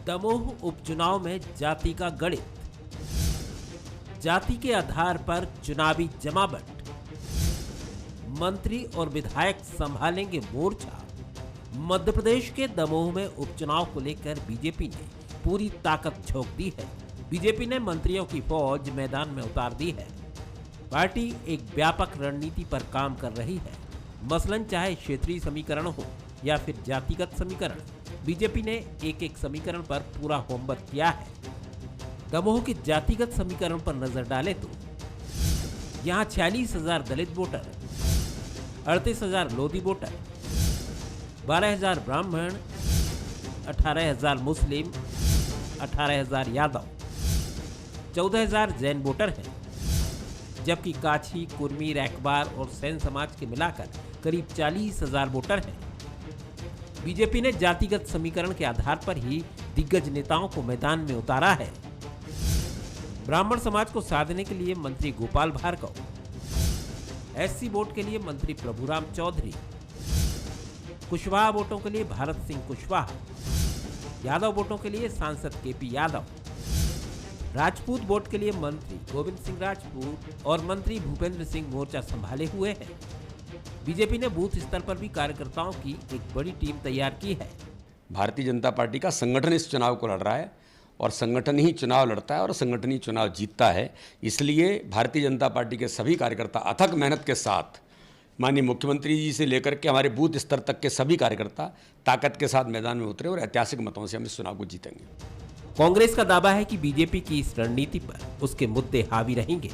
दमोह उपचुनाव में जाति का गणित, जाति के आधार पर चुनावी जमावट, मंत्री और विधायक संभालेंगे मोर्चा। मध्य प्रदेश के दमोह में उपचुनाव को लेकर बीजेपी ने पूरी ताकत झोंक दी है। बीजेपी ने मंत्रियों की फौज मैदान में उतार दी है। पार्टी एक व्यापक रणनीति पर काम कर रही है। मसलन चाहे क्षेत्रीय समीकरण हो या फिर जातिगत समीकरण, बीजेपी ने एक एक समीकरण पर पूरा होमवर्क किया है। दमोह के जातिगत समीकरण पर नजर डालें तो यहाँ 46,000 दलित वोटर, 38,000 लोधी वोटर, 12,000 ब्राह्मण, 18,000 मुस्लिम, 18,000 यादव, 14,000 जैन वोटर हैं, जबकि काछी, कुर्मी, रैकबार और सेन समाज के मिलाकर करीब 40,000 वोटर हैं। बीजेपी ने जातिगत समीकरण के आधार पर ही दिग्गज नेताओं को मैदान में उतारा है। ब्राह्मण समाज को साधने के लिए मंत्री गोपाल भार्गव, एससी वोट के लिए मंत्री प्रभुराम चौधरी, कुशवाहा वोटों के लिए भारत सिंह कुशवाहा, यादव वोटों के लिए सांसद केपी यादव, राजपूत वोट के लिए मंत्री गोविंद सिंह राजपूत और मंत्री भूपेंद्र सिंह मोर्चा संभाले हुए हैं। बीजेपी ने बूथ स्तर पर भी कार्यकर्ताओं की एक बड़ी टीम तैयार की है। भारतीय जनता पार्टी का संगठन इस चुनाव को लड़ रहा है और संगठन ही चुनाव लड़ता है और संगठन ही चुनाव जीतता है। इसलिए भारतीय जनता पार्टी के सभी कार्यकर्ता अथक मेहनत के साथ माननीय मुख्यमंत्री जी से लेकर के हमारे बूथ स्तर तक के सभी कार्यकर्ता ताकत के साथ मैदान में उतरे और ऐतिहासिक मतों से हम इस चुनाव को जीतेंगे। कांग्रेस का दावा है कि बीजेपी की इस रणनीति पर उसके मुद्दे हावी रहेंगे।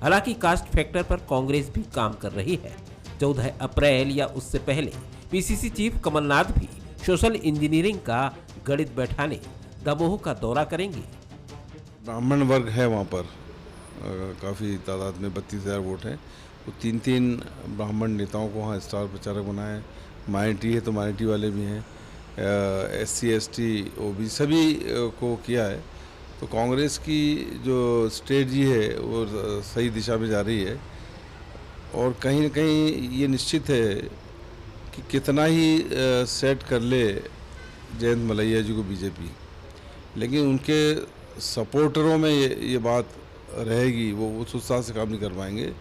हालांकि कास्ट फैक्टर पर कांग्रेस भी काम कर रही है। 14 अप्रैल या उससे पहले पीसीसी चीफ कमलनाथ भी सोशल इंजीनियरिंग का गणित बैठाने दमोह का दौरा करेंगे। ब्राह्मण वर्ग है वहाँ पर, काफ़ी तादाद में 32,000 वोट हैं। तो 3 ब्राह्मण नेताओं को वहाँ स्टार प्रचारक बनाए। माइनॉरिटी है तो माइनॉरिटी वाले भी हैं, SC ST OBC सभी को किया है। तो कांग्रेस की जो स्ट्रेटजी है वो सही दिशा में जा रही है और कहीं न कहीं ये निश्चित है कि कितना ही सेट कर ले जयंत मलैया जी को बीजेपी, लेकिन उनके सपोर्टरों में ये बात रहेगी, वो उस उत्साह से काम नहीं कर पाएंगे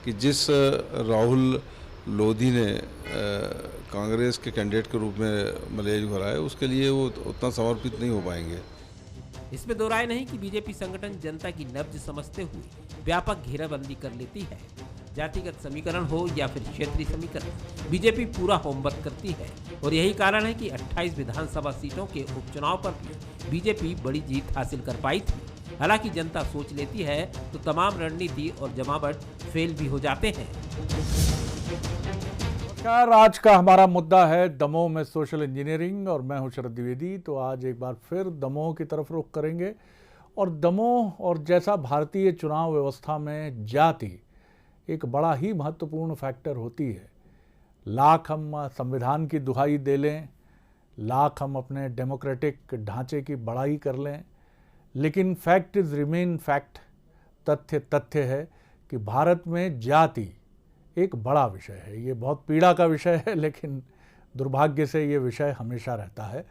कि जिस राहुल लोधी ने कांग्रेस के कैंडिडेट के रूप में मलैया जी को हराया, उसके लिए वो उतना समर्पित नहीं हो पाएंगे। इसमें दो राय नहीं कि बीजेपी संगठन जनता की नब्ज समझते हुए व्यापक घेराबंदी कर लेती है। जातिगत समीकरण हो या फिर क्षेत्रीय समीकरण, बीजेपी पूरा होमवर्क करती है और यही कारण है कि 28 विधानसभा सीटों के उपचुनाव पर भी बीजेपी बड़ी जीत हासिल कर पाई थी। हालांकि जनता सोच लेती है तो तमाम रणनीति और जमावट फेल भी हो जाते हैं। आज का हमारा मुद्दा है दमोह में सोशल इंजीनियरिंग और मैं हूं शरद द्विवेदी। तो आज एक बार फिर दमोह की तरफ रुख करेंगे और दमोह और जैसा भारतीय चुनाव व्यवस्था में जाति एक बड़ा ही महत्वपूर्ण फैक्टर होती है। लाख हम संविधान की दुहाई दे लें, लाख हम अपने डेमोक्रेटिक ढांचे की बड़ाई कर लें, लेकिन फैक्ट इज रिमेन फैक्ट, तथ्य है कि भारत में जाति एक बड़ा विषय है। ये बहुत पीड़ा का विषय है, लेकिन दुर्भाग्य से ये विषय हमेशा रहता है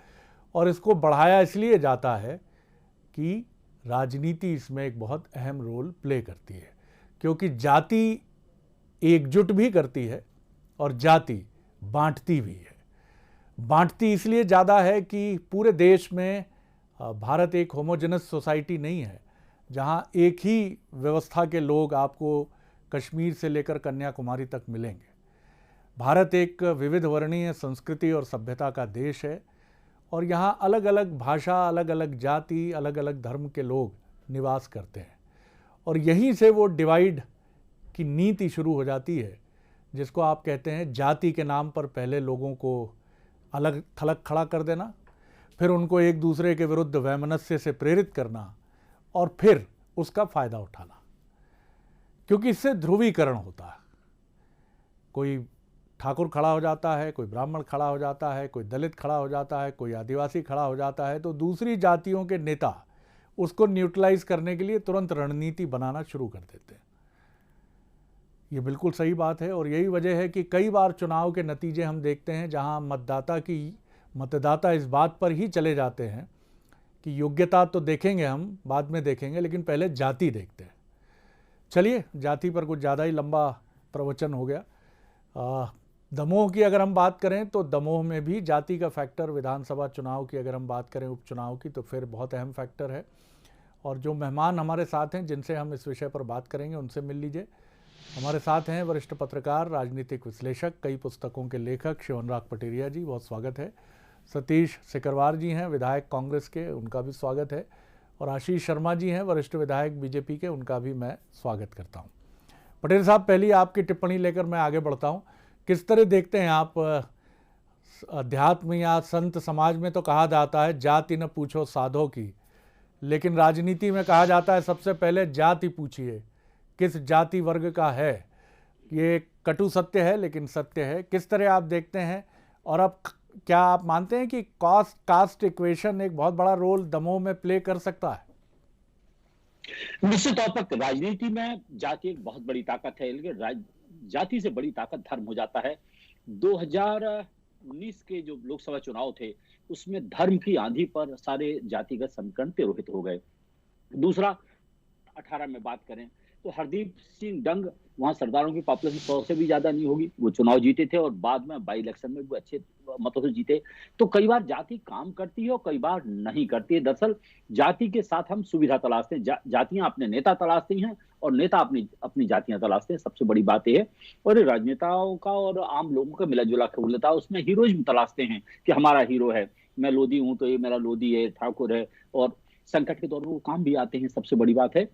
और इसको बढ़ाया इसलिए जाता है कि राजनीति इसमें एक बहुत अहम रोल प्ले करती है, क्योंकि जाति एकजुट भी करती है और जाति बांटती भी है। बांटती इसलिए ज़्यादा है कि पूरे देश में भारत एक होमोजेनस सोसाइटी नहीं है जहां एक ही व्यवस्था के लोग आपको कश्मीर से लेकर कन्याकुमारी तक मिलेंगे। भारत एक विविध वर्णीय संस्कृति और सभ्यता का देश है और यहाँ अलग अलग भाषा, अलग अलग जाति, अलग अलग धर्म के लोग निवास करते हैं और यहीं से वो डिवाइड की नीति शुरू हो जाती है, जिसको आप कहते हैं जाति के नाम पर पहले लोगों को अलग थलग खड़ा कर देना, फिर उनको एक दूसरे के विरुद्ध वैमनस्य से प्रेरित करना और फिर उसका फ़ायदा उठाना, क्योंकि इससे ध्रुवीकरण होता है। कोई ठाकुर खड़ा हो जाता है, कोई ब्राह्मण खड़ा हो जाता है, कोई दलित खड़ा हो जाता है, कोई आदिवासी खड़ा हो जाता है, तो दूसरी जातियों के नेता उसको न्यूट्रलाइज करने के लिए तुरंत रणनीति बनाना शुरू कर देते हैं। ये बिल्कुल सही बात है और यही वजह है कि कई बार चुनाव के नतीजे हम देखते हैं जहां मतदाता इस बात पर ही चले जाते हैं कि योग्यता तो देखेंगे, हम बाद में देखेंगे, लेकिन पहले जाति देखते हैं। चलिए, जाति पर कुछ ज़्यादा ही लंबा प्रवचन हो गया। दमोह की अगर हम बात करें तो दमोह में भी जाति का फैक्टर, विधानसभा चुनाव की अगर हम बात करें, उपचुनाव की, तो फिर बहुत अहम फैक्टर है। और जो मेहमान हमारे साथ हैं जिनसे हम इस विषय पर बात करेंगे उनसे मिल लीजिए। हमारे साथ हैं वरिष्ठ पत्रकार, राजनीतिक विश्लेषक, कई पुस्तकों के लेखक शिवनराग पटेरिया जी, बहुत स्वागत है। सतीश सिकरवार जी हैं, विधायक कांग्रेस के, उनका भी स्वागत है। और आशीष शर्मा जी हैं, वरिष्ठ विधायक बीजेपी के, उनका भी मैं स्वागत करता हूं। पटेल साहब, पहली आपकी टिप्पणी लेकर मैं आगे बढ़ता हूं। किस तरह देखते हैं आप, अध्यात्म या संत समाज में तो कहा जाता है जाति न पूछो साधो की, लेकिन राजनीति में कहा जाता है सबसे पहले जाति पूछिए, किस जाति वर्ग का है। ये कटु सत्य है लेकिन सत्य है। किस तरह आप देखते हैं, और अब क्या आप मानते हैं कि कास्ट इक्वेशन एक बहुत बड़ा रोल दमोह में प्ले कर सकता है? निश्चित तौर पर राजनीति में जाति एक बहुत बड़ी ताकत है, लेकिन जाति से बड़ी ताकत धर्म हो जाता है। 2019 के जो लोकसभा चुनाव थे उसमें धर्म की आंधी पर सारे जातिगत समीकरण तिरोहित हो गए। दूसरा, 18 में बात करें तो हरदीप सिंह डंग, वहां सरदारों की पॉपुलेशन 100 से भी ज्यादा नहीं होगी, वो चुनाव जीते थे और बाद में बाई इलेक्शन में भी अच्छे मतों से जीते। तो कई बार जाति काम करती है और कई बार नहीं करती है। दरअसल जाति के साथ हम सुविधा तलाशते हैं, जातियां अपने नेता तलाशती हैं और नेता अपनी जातियां तलाशते हैं। सबसे बड़ी बात यह है। और राजनेताओं का और आम लोगों का मिला जुला होता है, उसमें हीरोइज्म तलाशते हैं कि हमारा हीरो है, मैं लोधी हूं तो ये मेरा लोधी है, ठाकुर है, और संकट के दौर में वो काम भी आते हैं। सबसे बड़ी बात है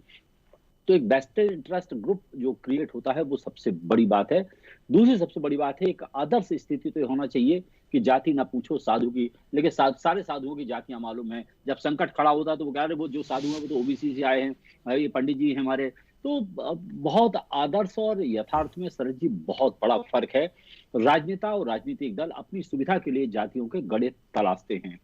तो एक वेस्टेड इंटरेस्ट ग्रुप जो क्रिएट होता है वो सबसे बड़ी बात है। दूसरी सबसे बड़ी बात है, एक आदर्श स्थिति तो होना चाहिए कि जाति ना पूछो साधु की, लेकिन सारे साधुओं की जातियां मालूम है। जब संकट खड़ा होता है तो वो कह रहे वो जो साधु हैं वो तो ओबीसी से आए हैं, ये पंडित जी हैं हमारे। तो बहुत आदर्श और यथार्थ में शरद जी बहुत बड़ा फर्क है। राजनेता और राजनीतिक दल अपनी सुविधा के लिए जातियों के गड़े तलाशते हैं,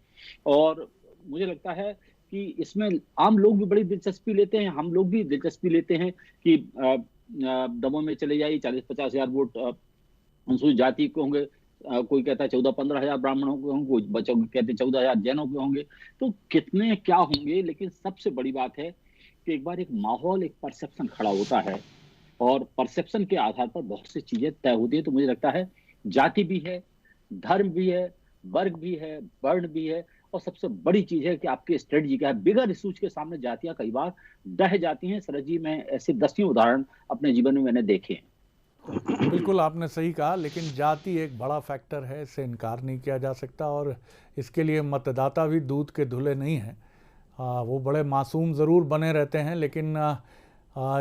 और मुझे लगता है कि इसमें आम लोग भी बड़ी दिलचस्पी लेते हैं, हम लोग भी दिलचस्पी लेते हैं कि दमोह में चले जाइए 40-50 हजार वोट अनुसूचित जाति के होंगे, कोई कहता है 14-15 हजार ब्राह्मणों के होंगे, कोई बच्चों कहते हैं 14 हजार जैनों के होंगे। तो कितने क्या होंगे, लेकिन सबसे बड़ी बात है कि एक बार एक माहौल, एक परसेप्शन खड़ा होता है और परसेप्शन के आधार पर बहुत सी चीजें तय होती है। तो मुझे लगता है जाति भी है, धर्म भी है, वर्ग भी है, वर्ण भी है, और सबसे बड़ी चीज है कि आपकी स्ट्रेटजी क्या है। बिगर इशूज के सामने जातियां कई बार डह जाती हैं। सरज जी, मैं ऐसे 10 उदाहरण अपने जीवन में मैंने देखे हैं। बिल्कुल आपने सही कहा, लेकिन जाति एक बड़ा फैक्टर है, इससे इनकार नहीं किया जा सकता। और इसके लिए मतदाता भी दूध के धुले नहीं हैं, वो बड़े मासूम ज़रूर बने रहते हैं, लेकिन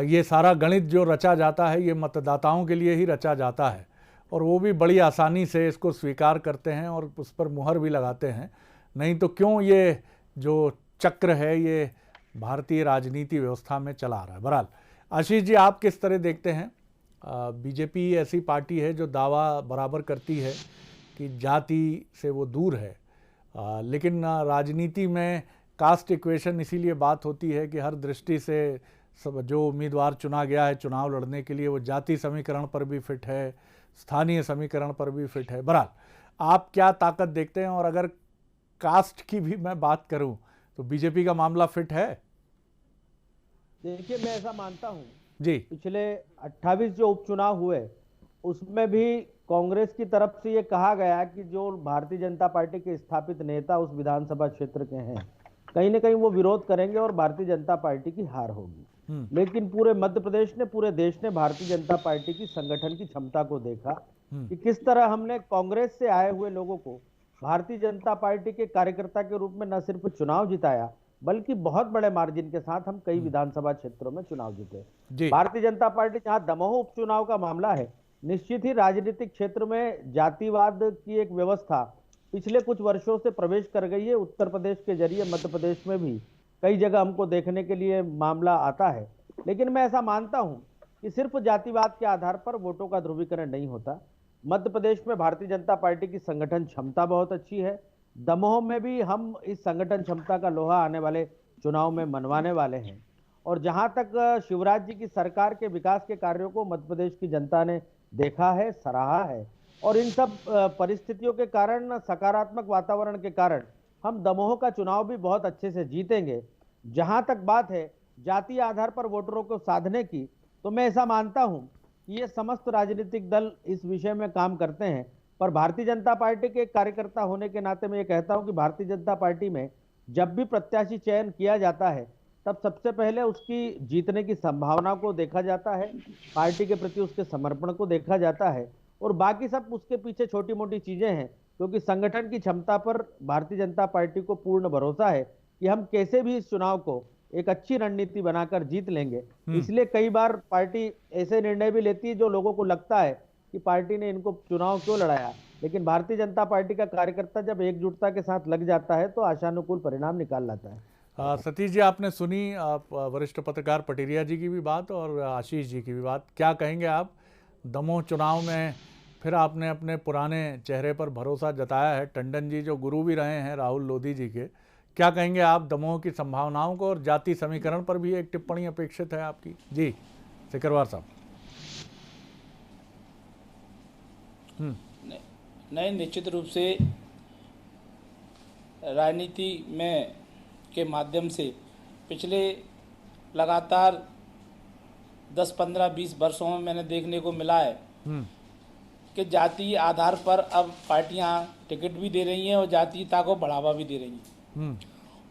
ये सारा गणित जो रचा जाता है ये मतदाताओं के लिए ही रचा जाता है, और वो भी बड़ी आसानी से इसको स्वीकार करते हैं और उस पर मुहर भी लगाते हैं। नहीं तो क्यों ये जो चक्र है ये भारतीय राजनीति व्यवस्था में चला आ रहा है। बहरहाल आशीष जी, आप किस तरह देखते हैं? बीजेपी ऐसी पार्टी है जो दावा बराबर करती है कि जाति से वो दूर है, लेकिन राजनीति में कास्ट इक्वेशन इसीलिए बात होती है कि हर दृष्टि से सब जो उम्मीदवार चुना गया है चुनाव लड़ने के लिए वो जाति समीकरण पर भी फिट है, स्थानीय समीकरण पर भी फिट है। बहरहाल आप क्या ताकत देखते हैं? और अगर कास्ट की भी मैं बात करूं तो बीजेपी का मामला फिट है? देखिए, मैं ऐसा मानता हूं जी, पिछले 28 जो उपचुनाव हुए उसमें भी कांग्रेस की तरफ से ये कहा गया कि जो भारतीय जनता पार्टी के स्थापित नेता उस विधानसभा क्षेत्र के हैं, कहीं ना कहीं वो विरोध करेंगे और भारतीय जनता पार्टी की हार होगी। लेकिन पूरे मध्य प्रदेश ने, पूरे देश ने भारतीय जनता पार्टी की संगठन की क्षमता को देखा कि किस तरह हमने कांग्रेस से आए हुए लोगों को भारतीय जनता पार्टी के कार्यकर्ता के रूप में न सिर्फ चुनाव जिताया, बल्कि बहुत बड़े मार्जिन के साथ हम कई विधानसभा क्षेत्रों में चुनाव जीते। भारतीय जनता पार्टी, जहां दमोह उपचुनाव का मामला है, निश्चित ही राजनीतिक क्षेत्र में जातिवाद की एक व्यवस्था पिछले कुछ वर्षों से प्रवेश कर गई है। उत्तर प्रदेश के जरिए मध्य प्रदेश में भी कई जगह हमको देखने के लिए मामला आता है। लेकिन मैं ऐसा मानता हूं कि सिर्फ जातिवाद के आधार पर वोटों का ध्रुवीकरण नहीं होता। मध्य प्रदेश में भारतीय जनता पार्टी की संगठन क्षमता बहुत अच्छी है। दमोह में भी हम इस संगठन क्षमता का लोहा आने वाले चुनाव में मनवाने वाले हैं। और जहां तक शिवराज जी की सरकार के विकास के कार्यों को मध्य प्रदेश की जनता ने देखा है, सराहा है, और इन सब परिस्थितियों के कारण, सकारात्मक वातावरण के कारण हम दमोह का चुनाव भी बहुत अच्छे से जीतेंगे। जहां तक बात है जातीय आधार पर वोटरों को साधने की, तो मैं ऐसा मानता हूं कि ये समस्त राजनीतिक दल इस विषय में काम करते हैं, पर भारतीय जनता पार्टी के एक कार्यकर्ता होने के नाते मैं ये कहता हूं कि भारतीय जनता पार्टी में जब भी प्रत्याशी चयन किया जाता है तब सबसे पहले उसकी जीतने की संभावना को देखा जाता है, पार्टी के प्रति उसके समर्पण को देखा जाता है, और बाकी सब उसके पीछे छोटी मोटी चीजें हैं, क्योंकि संगठन की क्षमता पर भारतीय जनता पार्टी को पूर्ण भरोसा है कि हम कैसे भी इस चुनाव को एक अच्छी रणनीति बनाकर जीत लेंगे। इसलिए कई बार पार्टी ऐसे निर्णय भी लेती है जो लोगों को लगता है कि पार्टी ने इनको चुनाव क्यों लड़ाया, लेकिन भारतीय जनता पार्टी का कार्यकर्ता जब एकजुटता के साथ लग जाता है तो आशानुकूल परिणाम निकाल लाता है। सतीश जी, आपने सुनी वरिष्ठ पत्रकार पटेरिया जी की भी बात और आशीष जी की भी बात। क्या कहेंगे आप? दमोह चुनाव में फिर आपने अपने पुराने चेहरे पर भरोसा जताया है, टंडन जी जो गुरु भी रहे हैं राहुल लोधी जी के। क्या कहेंगे आप दमोह की संभावनाओं को? और जाति समीकरण पर भी एक टिप्पणी अपेक्षित है आपकी। जी सिकरवार साहब। नहीं, निश्चित रूप से राजनीति में के माध्यम से पिछले लगातार 10, 15, 20 वर्षों में मैंने देखने को मिला है कि जातीय आधार पर अब पार्टियां टिकट भी दे रही हैं और जातीयता को बढ़ावा भी दे रही हैं,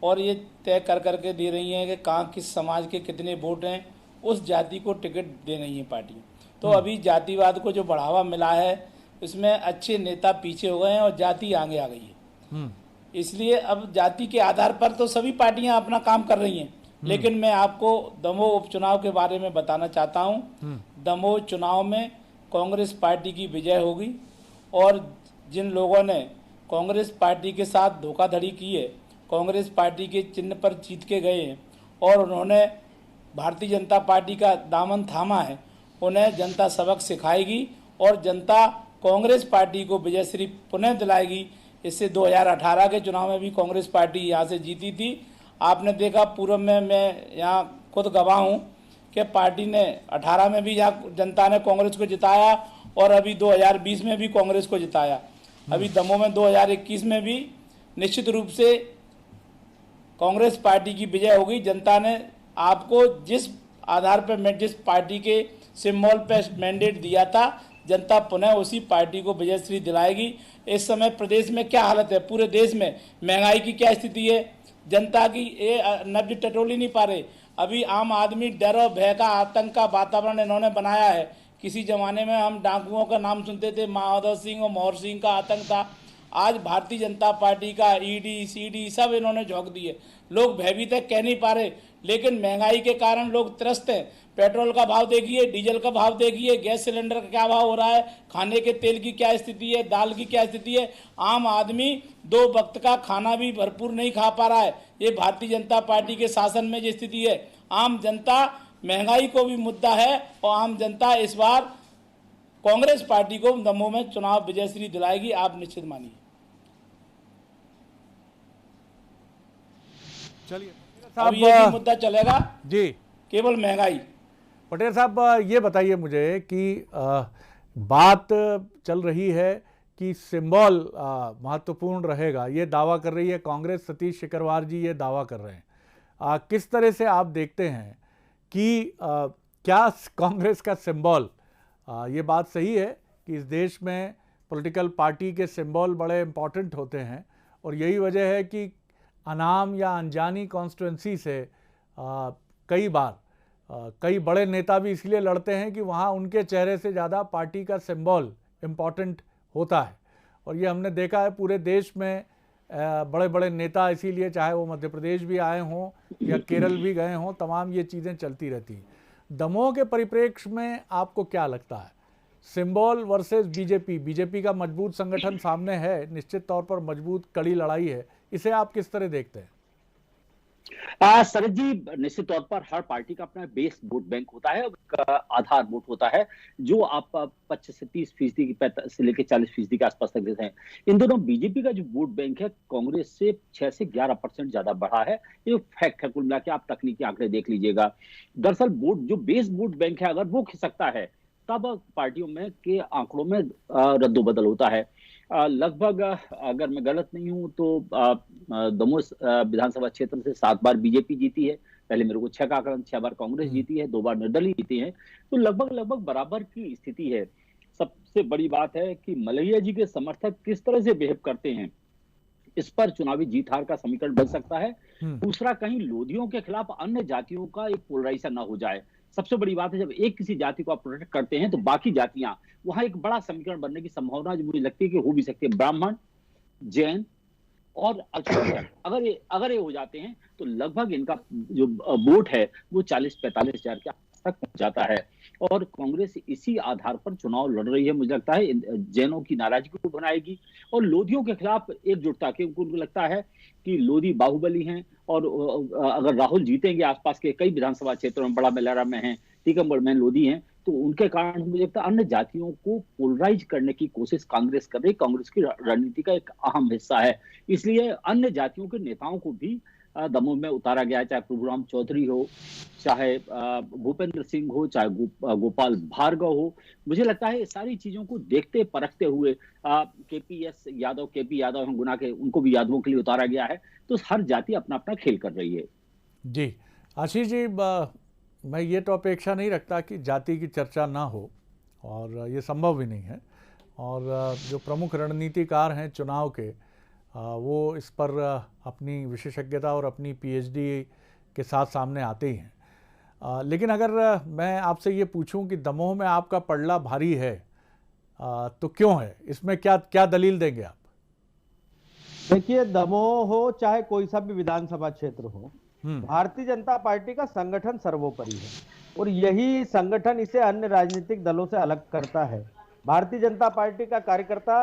और ये तय कर करके दे रही हैं कि कहाँ किस समाज के कितने वोट हैं, उस जाति को टिकट दे रही हैं पार्टियां। तो अभी जातिवाद को जो बढ़ावा मिला है उसमें अच्छे नेता पीछे हो गए हैं और जाति आगे आ गई है। इसलिए अब जाति के आधार पर तो सभी पार्टियां अपना काम कर रही हैं, लेकिन मैं आपको दमोह उपचुनाव के बारे में बताना चाहता हूं। दमोह चुनाव में कांग्रेस पार्टी की विजय होगी, और जिन लोगों ने कांग्रेस पार्टी के साथ धोखाधड़ी की है, कांग्रेस पार्टी के चिन्ह पर जीत के गए हैं और उन्होंने भारतीय जनता पार्टी का दामन थामा है, उन्हें जनता सबक सिखाएगी और जनता कांग्रेस पार्टी को विजयश्री पुनः दिलाएगी। इससे 2018 के चुनाव में भी कांग्रेस पार्टी यहाँ से जीती थी। आपने देखा पूर्व में, मैं यहाँ खुद गवाह हूँ कि पार्टी ने 18 में भी यहाँ जनता ने कांग्रेस को जिताया और अभी 2020 में भी कांग्रेस को जिताया। अभी दमोह में 2021 में भी निश्चित रूप से कांग्रेस पार्टी की विजय होगी। जनता ने आपको जिस आधार पर जिस पार्टी के सिंबल पे मैंडेट दिया था, जनता पुनः उसी पार्टी को विजयश्री दिलाएगी। इस समय प्रदेश में क्या हालत है, पूरे देश में महंगाई की क्या स्थिति है, जनता की ये नब्ज टटोल ही नहीं पा रहे। अभी आम आदमी डर और भय का, आतंक का वातावरण इन्होंने बनाया है। किसी जमाने में हम डाकुओं का नाम सुनते थे, माधव सिंह और मोहर सिंह का आतंक था। आज भारतीय जनता पार्टी का ईडी सीडी सब इन्होंने झोंक दिए। लोग भयभीत है, कह नहीं पा रहे, लेकिन महंगाई के कारण लोग त्रस्त हैं। पेट्रोल का भाव देखिए, डीजल का भाव देखिए, गैस सिलेंडर का क्या भाव हो रहा है, खाने के तेल की क्या स्थिति है, दाल की क्या स्थिति है। आम आदमी 2 वक्त का खाना भी भरपूर नहीं खा पा रहा है। ये भारतीय जनता पार्टी के शासन में जो स्थिति है, आम जनता महंगाई को भी मुद्दा है और आम जनता इस बार कांग्रेस पार्टी को दमोह में चुनाव विजयश्री दिलाएगी, आप निश्चित मानिए। चलिए अब ये भी मुद्दा चलेगा जी, केवल महंगाई। पटेल साहब ये बताइए मुझे कि बात चल रही है कि सिंबल महत्वपूर्ण रहेगा, ये दावा कर रही है कांग्रेस। सतीश सिकरवार जी ये दावा कर रहे हैं। किस तरह से आप देखते हैं कि क्या कांग्रेस का सिंबल, ये बात सही है कि इस देश में पॉलिटिकल पार्टी के सिंबल बड़े इम्पॉर्टेंट होते हैं और यही वजह है कि अनाम या अनजानी कॉन्स्टिट्यूंसी से कई बार कई बड़े नेता भी इसलिए लड़ते हैं कि वहाँ उनके चेहरे से ज़्यादा पार्टी का सिंबल इम्पॉर्टेंट होता है। और ये हमने देखा है पूरे देश में बड़े बड़े नेता, इसीलिए चाहे वो मध्य प्रदेश भी आए हों या केरल भी गए हों, तमाम ये चीज़ें चलती रहती हैं। दमोह के परिप्रेक्ष्य में आपको क्या लगता है, सिंबल वर्सेस बीजेपी का मजबूत संगठन सामने है, निश्चित तौर पर मजबूत कड़ी लड़ाई है, इसे आप किस तरह देखते हैं? शरद जी, निश्चित तौर पर हर पार्टी का अपना बेस वोट बैंक होता है, आधार वोट होता है, जो आप 25 से 30% से लेकर 40% के आसपास तक देते हैं। इन दोनों बीजेपी का जो वोट बैंक है कांग्रेस से 6 से 11% ज्यादा बढ़ा है। ये फैक्ट है, कुल मिला के आप तकनीकी आंकड़े देख लीजिएगा। दरअसल वोट जो बेस वोट बैंक है, अगर वो खिसकता है तब पार्टियों में के आंकड़ों में रद्दोबदल होता है। लगभग अगर मैं गलत नहीं हूं तो दमोह विधानसभा क्षेत्र से 7 बार बीजेपी जीती है। पहले मेरे को 6 का आंकड़न, 6 बार कांग्रेस जीती है, 2 बार निर्दलीय जीती है। तो लगभग बराबर की स्थिति है। सबसे बड़ी बात है कि मलैया जी के समर्थक किस तरह से बिहेव करते हैं, इस पर चुनावी जीत हार का समीकरण बन सकता है। दूसरा, कहीं लोधियों के खिलाफ अन्य जातियों का एक पोलराइजेशन ना हो जाए। सबसे बड़ी बात है, जब एक किसी जाति को आप प्रोटेक्ट करते हैं तो बाकी जातियां, वहां एक बड़ा समीकरण बनने की संभावना जो मुझे लगती है कि हो भी सकती है। ब्राह्मण, जैन और अल्पसंख्यक अगर ये हो जाते हैं तो लगभग इनका जो वोट है वो 40-45 हजार के आसपास तक पहुंच जाता है। और कांग्रेस इसी आधार पर चुनाव लड़ रही है। मुझे लगता है जैनों की नाराजगी को बनाएगी और लोधियों के खिलाफ एकजुटता, क्योंकि उनको लगता है कि लोधी बाहुबली हैं और अगर राहुल जीतेंगे, आसपास के कई विधानसभा क्षेत्रों में, बड़ा मेलारा में है, टीकमगढ़ में लोधी हैं, तो उनके कारण मुझे लगता है अन्य जातियों को पोलराइज करने की कोशिश कांग्रेस कर रही है। कांग्रेस की रणनीति का एक अहम हिस्सा है। इसलिए अन्य जातियों के नेताओं को भी दमोह में उतारा गया है, चाहे प्रभुराम चौधरी हो, चाहे भूपेंद्र सिंह हो, चाहे गोपाल भार्गव हो। मुझे लगता है सारी चीजों को देखते परखते हुए केपी यादव हैं गुना के, उनको भी यादवों के लिए उतारा गया है। तो हर जाति अपना अपना खेल कर रही है। जी आशीष जी, मैं ये तो अपेक्षा नहीं रखता कि जाति की चर्चा ना हो, और ये संभव भी नहीं है। और जो प्रमुख रणनीतिकार हैं चुनाव के, वो इस पर अपनी विशेषज्ञता और अपनी पीएचडी के साथ सामने आते ही हैं। लेकिन अगर मैं आपसे ये पूछूं कि दमोह में आपका पलड़ा भारी है, तो क्यों है? इसमें क्या दलील देंगे आप? देखिए, दमोह हो चाहे कोई सा भी विधानसभा क्षेत्र हो, भारतीय जनता पार्टी का संगठन सर्वोपरि है और यही संगठन इसे अन्य राजनीतिक दलों से अलग करता है। भारतीय जनता पार्टी का कार्यकर्ता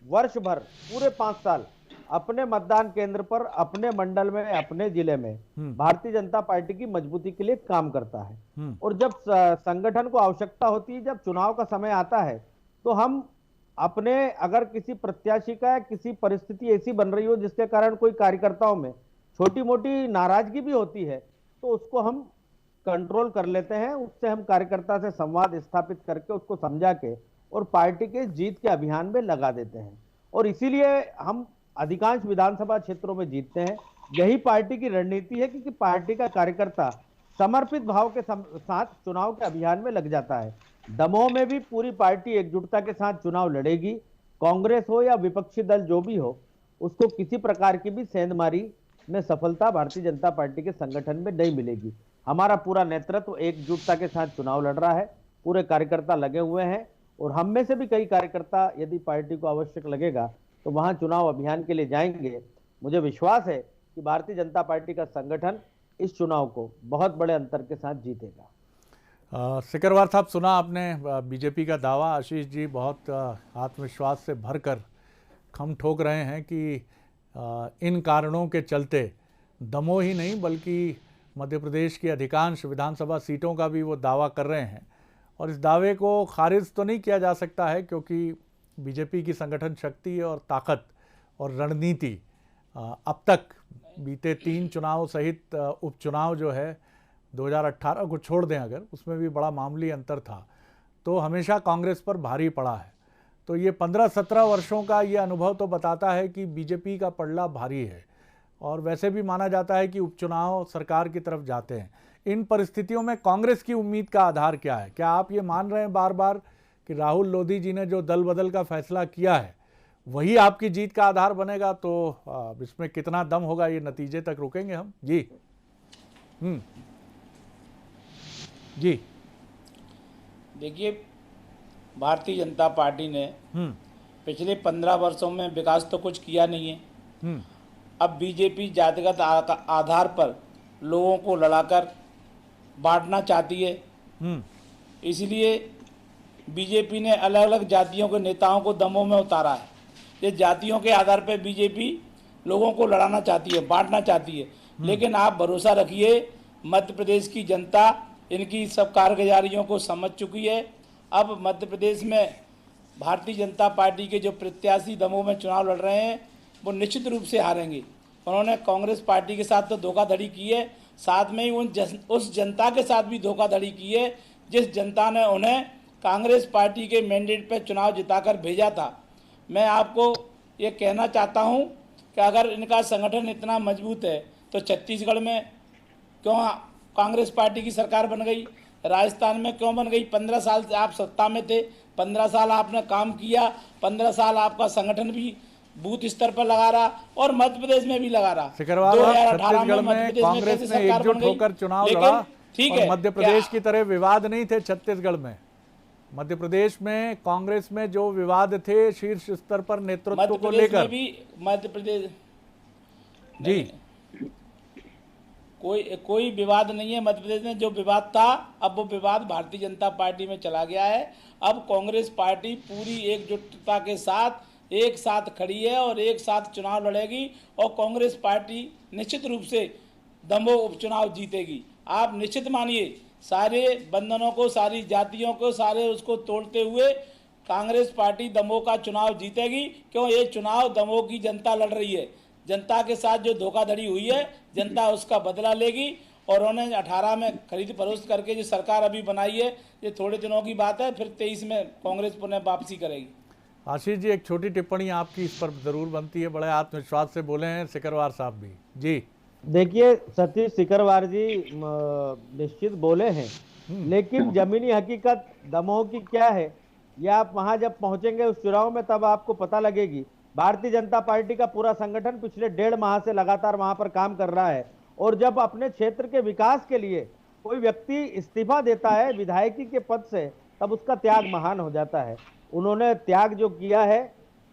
वर्ष भर, पूरे 5 साल अपने मतदान केंद्र पर, अपने मंडल में, अपने जिले में भारतीय जनता पार्टी की मजबूती के लिए काम करता है। और जब संगठन को आवश्यकता होती है, जब चुनाव का समय आता है, तो हम अपने, अगर किसी प्रत्याशी का या किसी परिस्थिति ऐसी बन रही हो जिसके कारण कोई कार्यकर्ताओं में छोटी मोटी नाराजगी भी होती है, तो उसको हम कंट्रोल कर लेते हैं। उससे हम कार्यकर्ता से संवाद स्थापित करके उसको समझा के और पार्टी के जीत के अभियान में लगा देते हैं। और इसीलिए हम अधिकांश विधानसभा क्षेत्रों में जीतते हैं। यही पार्टी की रणनीति है कि पार्टी का कार्यकर्ता समर्पित भाव के साथ चुनाव के अभियान में लग जाता है। दमोह में भी पूरी पार्टी एकजुटता के साथ चुनाव लड़ेगी। कांग्रेस हो या विपक्षी दल जो भी हो, उसको किसी प्रकार की भी सेंधमारी में सफलता भारतीय जनता पार्टी के संगठन में नहीं मिलेगी। हमारा पूरा नेतृत्व एकजुटता के साथ चुनाव लड़ रहा है, पूरे कार्यकर्ता लगे हुए हैं और हम में से भी कई कार्यकर्ता यदि पार्टी को आवश्यक लगेगा तो वहां चुनाव अभियान के लिए जाएंगे। मुझे विश्वास है कि भारतीय जनता पार्टी का संगठन इस चुनाव को बहुत बड़े अंतर के साथ जीतेगा। सिकरवार साहब, सुना आपने बीजेपी का दावा। आशीष जी बहुत आत्मविश्वास से भरकर खम ठोक रहे हैं कि इन कारणों के चलते दमोह ही नहीं बल्कि मध्य प्रदेश की अधिकांश विधानसभा सीटों का भी वो दावा कर रहे हैं। और इस दावे को खारिज तो नहीं किया जा सकता है, क्योंकि बीजेपी की संगठन शक्ति और ताकत और रणनीति अब तक बीते 3 चुनाव सहित उपचुनाव जो है 2018 को छोड़ दें अगर, उसमें भी बड़ा मामूली अंतर था, तो हमेशा कांग्रेस पर भारी पड़ा है। तो ये 15-17 वर्षों का ये अनुभव तो बताता है कि बीजेपी का पलड़ा भारी है। और वैसे भी माना जाता है कि उपचुनाव सरकार की तरफ जाते हैं। इन परिस्थितियों में कांग्रेस की उम्मीद का आधार क्या है? क्या आप ये मान रहे हैं बार बार कि राहुल लोधी जी ने जो दल बदल का फैसला किया है वही आपकी जीत का आधार बनेगा? तो इसमें कितना दम होगा, ये नतीजे तक रुकेंगे हम? जी जी देखिए, भारतीय जनता पार्टी ने पिछले 15 वर्षों में विकास तो कुछ किया नहीं है। अब बीजेपी जातिगत आधार पर लोगों को लड़ाकर बांटना चाहती है। इसलिए बीजेपी ने अलग अलग जातियों के नेताओं को दमोह में उतारा है। ये जातियों के आधार पर बीजेपी लोगों को लड़ाना चाहती है, बांटना चाहती है। लेकिन आप भरोसा रखिए, मध्य प्रदेश की जनता इनकी सब कारगुजारियों को समझ चुकी है। अब मध्य प्रदेश में भारतीय जनता पार्टी के जो प्रत्याशी दमोह में चुनाव लड़ रहे हैं वो निश्चित रूप से हारेंगे। उन्होंने कांग्रेस पार्टी के साथ तो धोखाधड़ी की है, साथ में ही उस जनता के साथ भी धोखाधड़ी की है जिस जनता ने उन्हें कांग्रेस पार्टी के मैंडेट पर चुनाव जिताकर भेजा था। मैं आपको ये कहना चाहता हूँ कि अगर इनका संगठन इतना मजबूत है तो छत्तीसगढ़ में क्यों कांग्रेस पार्टी की सरकार बन गई, राजस्थान में क्यों बन गई? 15 साल से आप सत्ता में थे, 15 साल आपने काम किया, 15 साल आपका संगठन भी बूथ स्तर पर लगा रहा और मध्य प्रदेश में भी लगा रहा। सिकरवार छत्तीसगढ़ में कांग्रेस ने एकजुट होकर चुनाव लड़ा ठीक और है, मध्य प्रदेश की तरह विवाद नहीं थे छत्तीसगढ़ में। मध्य प्रदेश में कांग्रेस में जो विवाद थे शीर्ष स्तर पर नेतृत्व को लेकर भी मध्य प्रदेश जी कोई विवाद नहीं है। मध्य प्रदेश में जो विवाद था अब वो विवाद भारतीय जनता पार्टी में चला गया है। अब कांग्रेस पार्टी पूरी एकजुटता के साथ एक साथ खड़ी है और एक साथ चुनाव लड़ेगी और कांग्रेस पार्टी निश्चित रूप से दमोह उपचुनाव जीतेगी। आप निश्चित मानिए, सारे बंधनों को, सारी जातियों को, सारे उसको तोड़ते हुए कांग्रेस पार्टी दमोह का चुनाव जीतेगी। क्यों? ये चुनाव दमोह की जनता लड़ रही है। जनता के साथ जो धोखाधड़ी हुई है जनता उसका बदला लेगी और उन्होंने 18 में खरीद फरोख्त करके जो सरकार अभी बनाई है ये थोड़े दिनों की बात है, फिर 23 में कांग्रेस पुनः वापसी करेगी। आशीष जी, एक छोटी टिप्पणी आपकी इस पर जरूर बनती है, बड़े आत्मविश्वास से बोले हैं सिकरवार साहब भी। जी देखिए सतीश सिकरवार जी निश्चित बोले हैं, लेकिन जमीनी हकीकत दमोह की क्या है ये आप वहां जब पहुंचेंगे उस चुनाव में तब आपको पता लगेगी। भारतीय जनता पार्टी का पूरा संगठन पिछले 1.5 माह से लगातार वहां पर काम कर रहा है और जब अपने क्षेत्र के विकास के लिए कोई व्यक्ति इस्तीफा देता है विधायकी के पद से तब उसका त्याग महान हो जाता है। उन्होंने त्याग जो किया है,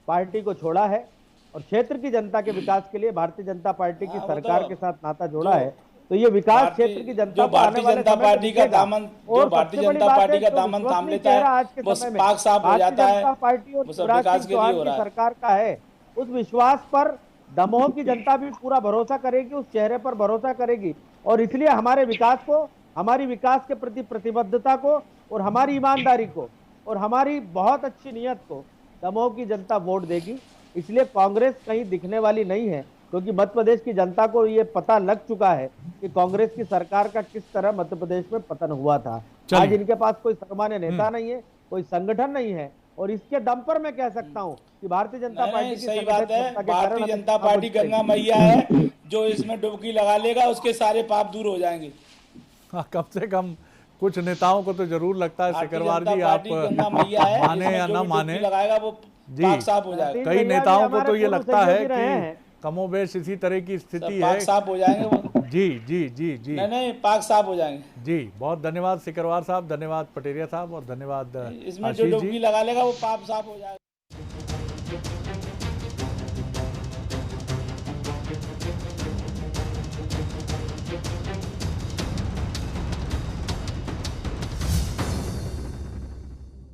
पार्टी को छोड़ा है और क्षेत्र की जनता के विकास के लिए भारतीय जनता पार्टी की सरकार के साथ नाता जोड़ा है। तो ये विकास क्षेत्र की जनता को आने वाले समय पार्टी का दामन, जो भारतीय जनता पार्टी का दामन थाम लेता है आज के समय में पाक साफ हो जाता है। पार्टी और शिवराज सिंह चौहान की सरकार का है, उस विश्वास पर दमोह की जनता भी पूरा भरोसा करेगी, उस चेहरे पर भरोसा करेगी और इसलिए हमारे विकास को, हमारी विकास के प्रति प्रतिबद्धता को और हमारी ईमानदारी को और हमारी बहुत अच्छी नियत को दमोह की जनता वोट देगी। इसलिए कांग्रेस कहीं दिखने वाली नहीं है, क्योंकि मध्य प्रदेश की जनता को ये पता लग चुका है कि कांग्रेस की सरकार का किस तरह मध्य प्रदेश में पतन हुआ था। आज इनके पास कोई सर्वमान्य नेता नहीं है, कोई संगठन नहीं है और इसके दम पर मैं कह सकता हूं कि भारतीय जनता पार्टी की सही बात है। भारतीय जनता पार्टी गंगा मैया है, जो इसमें डुबकी लगा लेगा उसके सारे पाप दूर हो जाएंगे। कम से कम कुछ नेताओं को तो जरूर लगता है सिकरवार जी, आप माने या ना माने, लगाएगा वो पाक साफ हो जाएगा। कई नेताओं को तो ये लगता है कि कमोबेश इसी तरह की स्थिति है, पाक साफ हो जाएंगे वो। जी जी जी जी नहीं पाक साफ हो जाएंगे। जी बहुत धन्यवाद सिकरवार साहब, धन्यवाद पटेरिया साहब और धन्यवाद इसमें जो डुबकी लगा लेगा वो पाप साफ हो जाएगा।